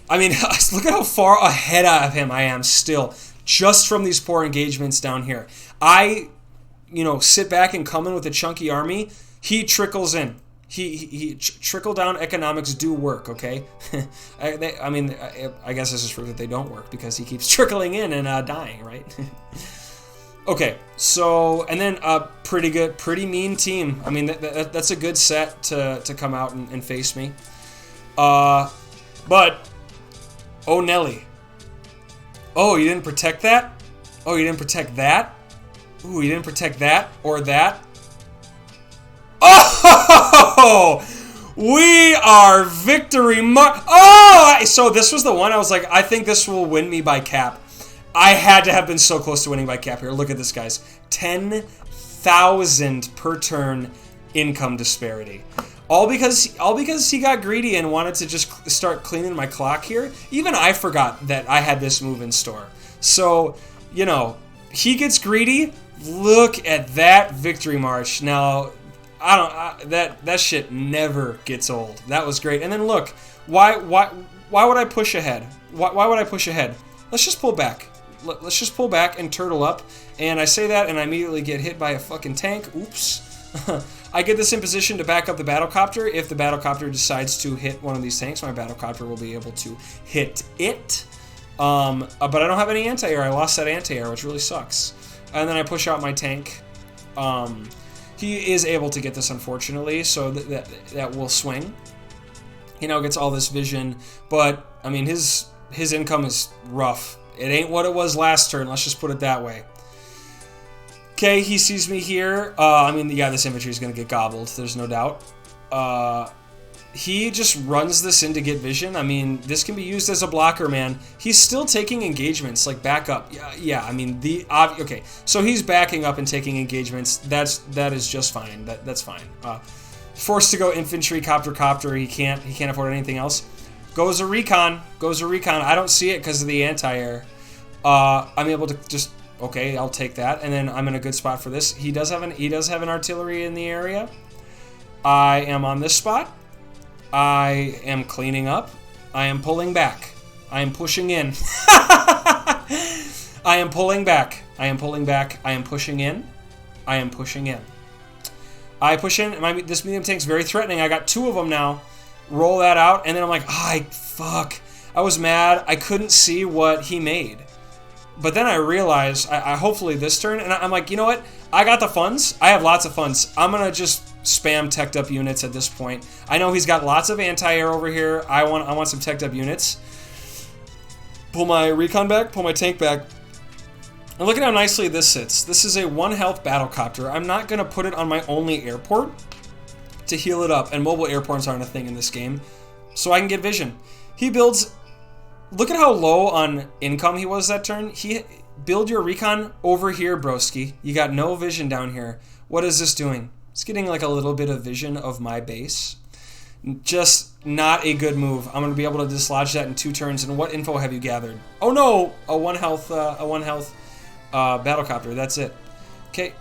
I mean, look at how far ahead of him I am still, just from these poor engagements down here. I, sit back and come in with a chunky army. He trickles in. Trickle-down economics do work, okay? I guess this is proof that they don't work, because he keeps trickling in and dying, right? Okay, so, and then pretty mean team. I mean, that's a good set to come out and face me. But, oh, Nelly. Oh, you didn't protect that? Oh, you didn't protect that? Ooh, you didn't protect that or that? Oh! We are victory march. Oh! So this was the one I was like, I think this will win me by cap. I had to have been so close to winning by cap here. Look at this, guys. 10,000 per turn income disparity. All because he got greedy and wanted to just start cleaning my clock here. Even I forgot that I had this move in store. So, he gets greedy. Look at that victory march. Now, that shit never gets old. That was great. And then look, why would I push ahead? Why would I push ahead? Let's just pull back. Let's just pull back and turtle up. And I say that, and I immediately get hit by a fucking tank. Oops. I get this in position to back up the battlecopter. If the battlecopter decides to hit one of these tanks, my battlecopter will be able to hit it. But I don't have any anti-air. I lost that anti-air, which really sucks. And then I push out my tank. He is able to get this, unfortunately, so that will swing. He now gets all this vision, but, I mean, his income is rough. It ain't what it was last turn, let's just put it that way. Okay, he sees me here. I mean, yeah, this infantry is going to get gobbled, there's no doubt. He just runs this in to get vision. I mean, this can be used as a blocker, man. He's still taking engagements, like back up. Yeah. I mean, okay. So he's backing up and taking engagements. That is just fine. That's fine. Forced to go infantry, copter. He can't afford anything else. Goes a recon. I don't see it because of the anti-air. I'm able to just, okay, I'll take that, and then I'm in a good spot for this. He does have an artillery in the area. I am on this spot. I am cleaning up. I am pulling back. I am pushing in. I am pulling back. I am pulling back. I am pushing in. I am pushing in. I push in. This medium tank's very threatening. I got 2 of them now. Roll that out, and then I'm like, fuck. I was mad. I couldn't see what he made. But then I realized, I hopefully this turn, and I'm like, you know what? I got the funds. I have lots of funds. I'm going to just spam teched up units at this point. I know he's got lots of anti-air over here. I want some teched up units. Pull my recon back, pull my tank back. And look at how nicely this sits. This is a 1 health battlecopter. I'm not going to put it on my only airport to heal it up. And mobile airports aren't a thing in this game. So I can get vision. He builds... Look at how low on income he was that turn. Build your recon over here, broski. You got no vision down here. What is this doing? It's getting like a little bit of vision of my base. Just not a good move. I'm going to be able to dislodge that in 2 turns. And what info have you gathered? Oh no! A 1 health battlecopter. That's it. Okay.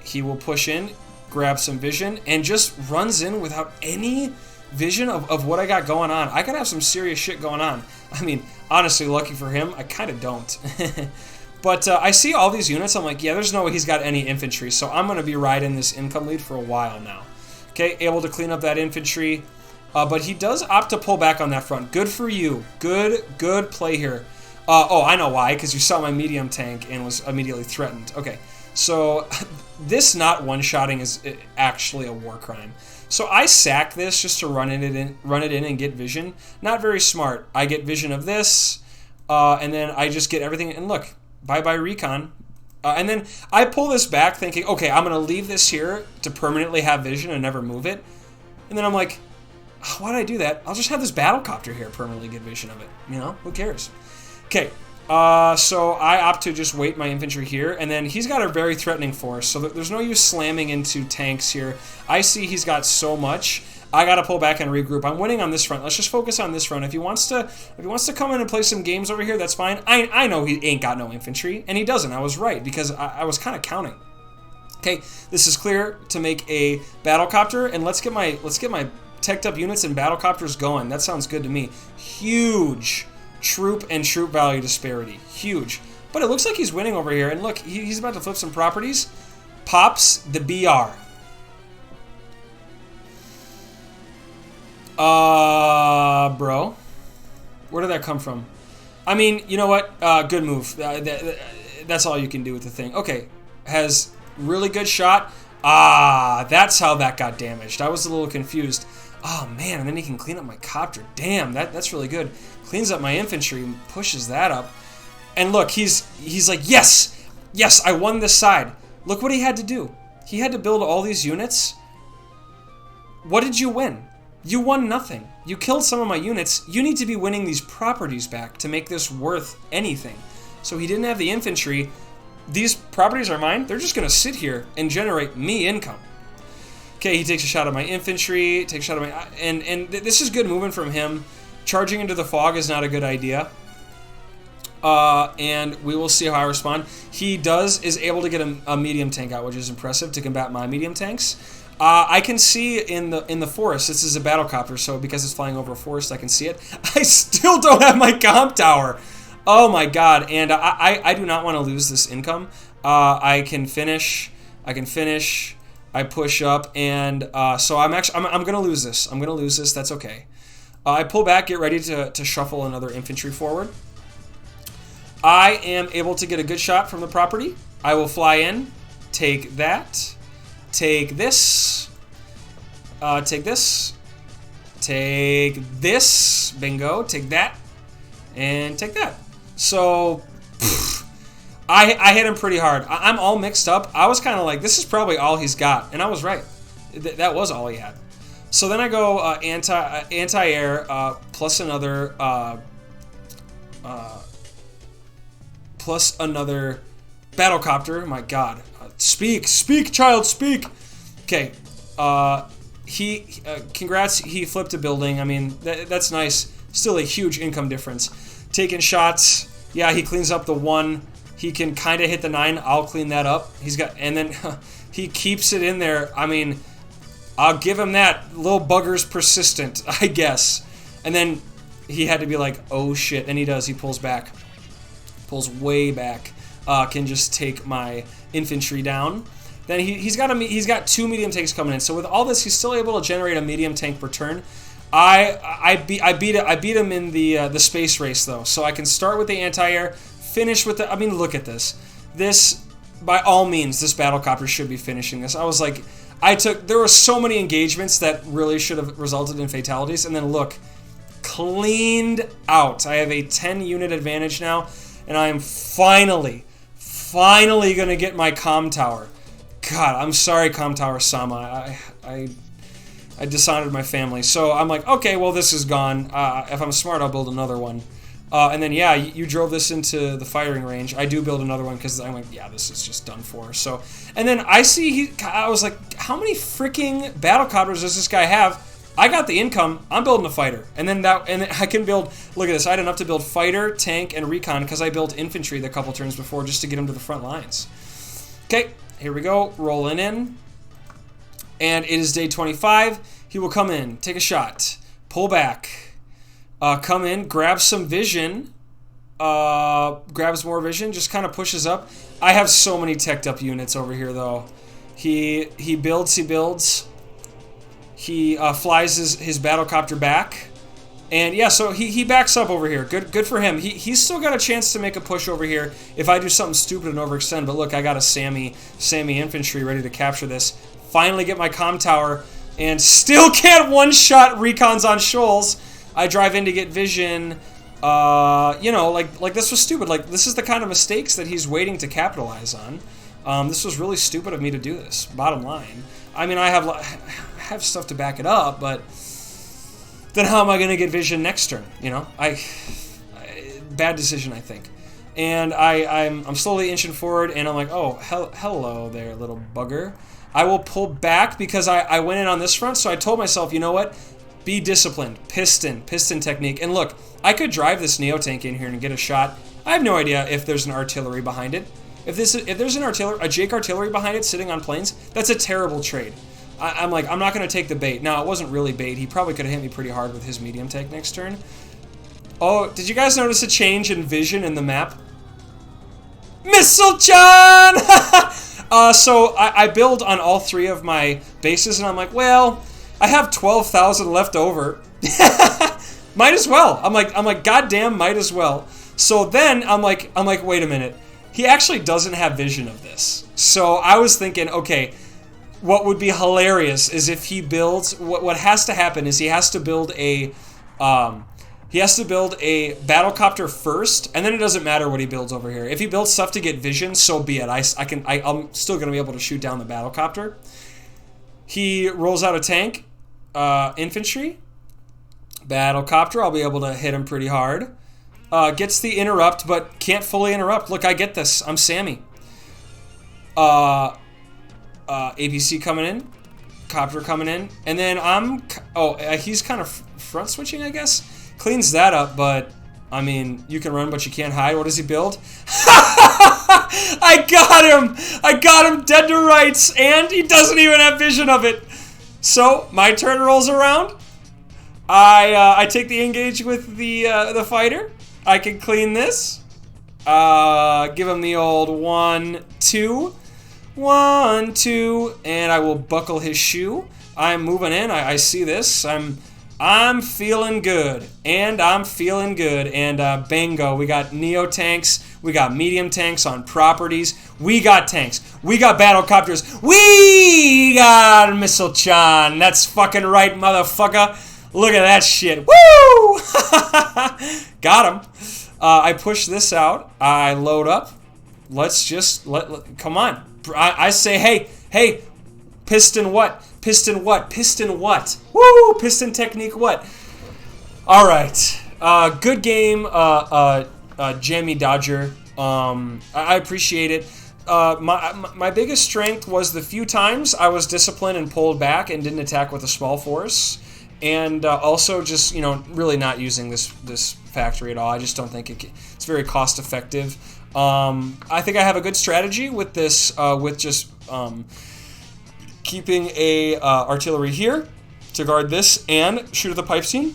He will push in, grab some vision, and just runs in without any vision of what I got going on. I gotta have some serious shit going on. I mean, honestly, lucky for him, I kind of don't. But I see all these units, I'm like, yeah, there's no way he's got any infantry, so I'm going to be riding this income lead for a while now. Okay, able to clean up that infantry, but he does opt to pull back on that front. Good for you. Good play here. Oh, I know why, because you saw my medium tank and was immediately threatened. Okay, so this not one-shotting is actually a war crime. So I sack this just to run it in and get vision. Not very smart. I get vision of this, and then I just get everything. And look, bye-bye recon. And then I pull this back thinking, okay, I'm going to leave this here to permanently have vision and never move it. And then I'm like, why did I do that? I'll just have this battlecopter here permanently get vision of it. You know, who cares? Okay, so I opt to just wait my infantry here, and then he's got a very threatening force, so there's no use slamming into tanks here. I see he's got so much. I gotta pull back and regroup. I'm winning on this front. Let's just focus on this front. If he wants to come in and play some games over here, that's fine. I know he ain't got no infantry, and he doesn't. I was right because I was kind of counting. Okay, this is clear to make a battlecopter, and let's get my teched up units and battlecopters going. That sounds good to me. Huge troop and troop value disparity. Huge. But it looks like he's winning over here. And look, he's about to flip some properties. Pops the BR. Bro. Where did that come from? I mean, you know what? Good move. That's all you can do with the thing. Okay. Has really good shot. That's how that got damaged. I was a little confused. Oh, man, and then he can clean up my copter. Damn, that's really good. Cleans up my infantry and pushes that up. And look, he's like, yes, I won this side. Look what he had to do. He had to build all these units. What did you win? You won nothing. You killed some of my units. You need to be winning these properties back to make this worth anything. So he didn't have the infantry. These properties are mine. They're just going to sit here and generate me income. Okay, he takes a shot at my infantry, takes a shot at my... And this is good movement from him. Charging into the fog is not a good idea. And we will see how I respond. He is able to get a medium tank out, which is impressive to combat my medium tanks. I can see in the forest. This is a battlecopter, so because it's flying over a forest, I can see it. I still don't have my comp tower. Oh my god! And I do not want to lose this income. I can finish. I push up, and so I'm gonna lose this. I'm gonna lose this. That's okay. I pull back, get ready to shuffle another infantry forward. I am able to get a good shot from the property. I will fly in, take that. take this, take this, take this, bingo, take that, and take that. So, I hit him pretty hard. I'm all mixed up. I was kind of like, this is probably all he's got, and I was right. That was all he had. So then I go anti-air plus another battlecopter. My God, speak, child, speak. Okay, congrats. He flipped a building. I mean, that's nice. Still a huge income difference. Taking shots. Yeah, he cleans up the 1. He can kind of hit the 9. I'll clean that up. He's got, and then he keeps it in there. I mean, I'll give him that. Little bugger's persistent, I guess. And then he had to be like, oh shit. And he does. He pulls back. Pulls way back. Can just take my infantry down. Then he's got 2 medium tanks coming in. So with all this, he's still able to generate a medium tank per turn. I beat him in the space race though. So I can start with the anti-air, finish with the. I mean, look at this. This, by all means, this battlecopter should be finishing this. I was like, there were so many engagements that really should have resulted in fatalities, and then look, cleaned out. I have a 10 unit advantage now, and I am finally gonna get my comm tower. God, I'm sorry, comm tower Sama. I dishonored my family. So I'm like, okay, well, this is gone. If I'm smart, I'll build another one. And then, yeah, you drove this into the firing range. I do build another one because I'm like, yeah, this is just done for. So, and then I was like, how many freaking battlecopters does this guy have? I got the income. I'm building a fighter. And then I can build, look at this. I had enough to build fighter, tank, and recon because I built infantry the couple turns before just to get him to the front lines. Okay, here we go. Rolling in. And it is day 25. He will come in, take a shot, pull back, come in, grab some vision, grabs more vision, just kind of pushes up. I have so many teched up units over here, though. He builds, he flies his battlecopter back, and yeah, so he backs up over here. Good for him. He's still got a chance to make a push over here if I do something stupid and overextend. But look, I got a Sammy infantry ready to capture this. Finally get my comm tower, and still can't one-shot recons on shoals. I drive in to get vision. You know, like this was stupid. Like, this is the kind of mistakes that he's waiting to capitalize on. This was really stupid of me to do this, bottom line. I mean, I have stuff to back it up, but then how am I going to get vision next turn? You know, bad decision, I think. And I'm slowly inching forward, and I'm like, oh, hello there, little bugger. I will pull back because I went in on this front, so I told myself, you know what? Be disciplined. Piston technique. And look, I could drive this Neo tank in here and get a shot. I have no idea if there's an artillery behind it. If there's a Jake artillery behind it sitting on planes, that's a terrible trade. I'm like, I'm not going to take the bait. Now, it wasn't really bait. He probably could have hit me pretty hard with his medium tank next turn. Oh, did you guys notice a change in vision in the map? Missile John! So I build on all 3 of my bases, and I'm like, well, I have 12,000 left over. Might as well. I'm like, goddamn, might as well. So then I'm like, wait a minute. He actually doesn't have vision of this. So I was thinking, okay, what would be hilarious is if he builds. What has to happen is he has to build a. He has to build a battlecopter first, and then it doesn't matter what he builds over here. If he builds stuff to get vision, so be it. I'm still going to be able to shoot down the battlecopter. He rolls out a tank, infantry, battlecopter. I'll be able to hit him pretty hard. Gets the interrupt, but can't fully interrupt. Look, I get this. I'm Sammy. APC coming in, copter coming in, and then he's kind of front switching, I guess. Cleans that up, but I mean, you can run, but you can't hide. What does he build? I got him dead to rights, and he doesn't even have vision of it. So my turn rolls around. I take the engage with the fighter. I can clean this. Give him the old 1, 2, 1, 2, and I will buckle his shoe. I'm moving in. I see this. I'm feeling good, and I'm feeling good, and bingo, we got Neo tanks, we got medium tanks on properties, we got tanks, we got battlecopters, we got Missile-chan, that's fucking right, motherfucker, look at that shit, woo! Got him. I push this out, I load up, let's just, come on, I say, hey, piston what? Piston what? Piston what? Woo! Piston technique what? All right. Good game, Jammy Dodger. I appreciate it. My biggest strength was the few times I was disciplined and pulled back and didn't attack with a small force. And also just, really not using this factory at all. I just don't think it's very cost effective. I think I have a good strategy with this, with just... keeping a artillery here to guard this and shoot at the pipe scene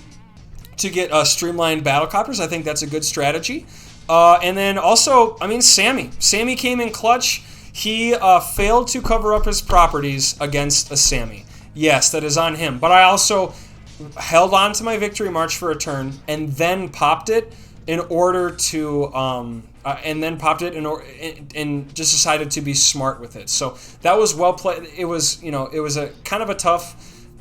to get streamlined battlecopters. I think that's a good strategy. And then also, Sammy came in clutch. He failed to cover up his properties against a Sammy. Yes, that is on him. But I also held on to my victory march for a turn and then popped it in order to... and just decided to be smart with it. So that was well played. It was, it was a kind of a tough.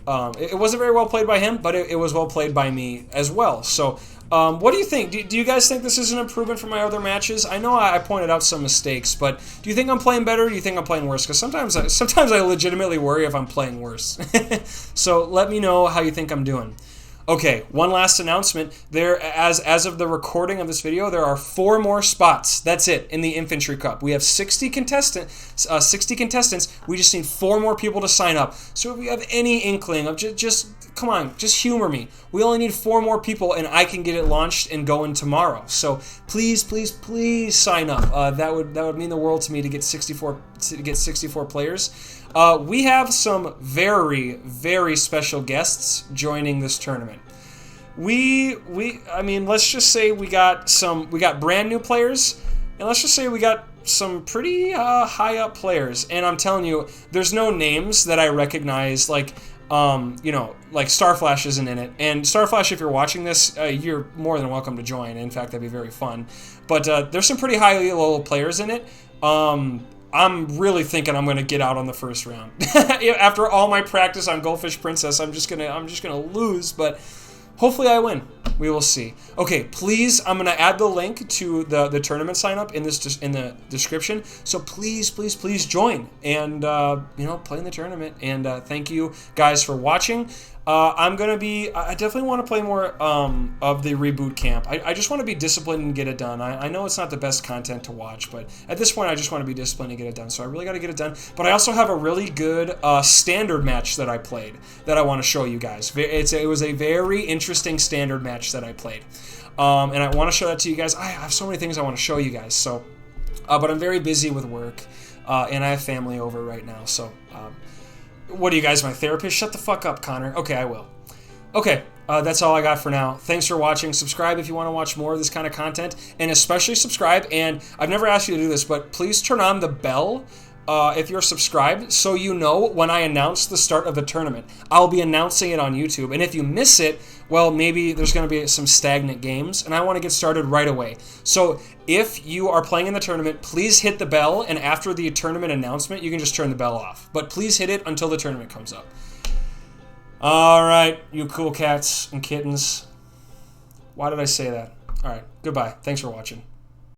It wasn't very well played by him, but it was well played by me as well. So, what do you think? Do you guys think this is an improvement from my other matches? I know I pointed out some mistakes, but do you think I'm playing better? Or do you think I'm playing worse? Because sometimes I legitimately worry if I'm playing worse. So let me know how you think I'm doing. Okay, one last announcement. There, as of the recording of this video, there are 4 more spots. That's it in the Infantry Cup. We have 60 contestants. We just need 4 more people to sign up. So if you have any inkling of just come on, just humor me. We only need 4 more people, and I can get it launched and going tomorrow. So please, please, please sign up. That would mean the world to me to get 64 players. We have some very, very special guests joining this tournament. Let's just say we got brand new players, and let's just say we got some pretty high up players. And I'm telling you, there's no names that I recognize, like Starflash isn't in it. And Starflash, if you're watching this, you're more than welcome to join. In fact, that'd be very fun. But there's some pretty high level players in it. I'm really thinking I'm going to get out on the first round. After all my practice on Goldfish Princess, I'm just gonna lose, but hopefully I win. We will see. Okay, please, I'm going to add the link to the tournament sign up in the description. So please, please, please join and play in the tournament. And thank you guys for watching. I definitely want to play more of the reboot camp. I just want to be disciplined and get it done. I know it's not the best content to watch, but at this point I just want to be disciplined and get it done. So I really got to get it done. But I also have a really good standard match that I played that I want to show you guys. It was a very interesting standard match that I played. And I want to show that to you guys. I have so many things I want to show you guys. So, but I'm very busy with work, and I have family over right now. So, what are you guys, my therapist? Shut the fuck up, Connor. Okay, I will. Okay, that's all I got for now. Thanks for watching. Subscribe if you want to watch more of this kind of content, and especially subscribe. And I've never asked you to do this, but please turn on the bell if you're subscribed, so you know when I announce the start of the tournament. I'll be announcing it on YouTube, and if you miss it, well, maybe there's going to be some stagnant games, and I want to get started right away. So if you are playing in the tournament, please hit the bell, and after the tournament announcement, you can just turn the bell off. But please hit it until the tournament comes up. All right, you cool cats and kittens. Why did I say that? All right, goodbye. Thanks for watching.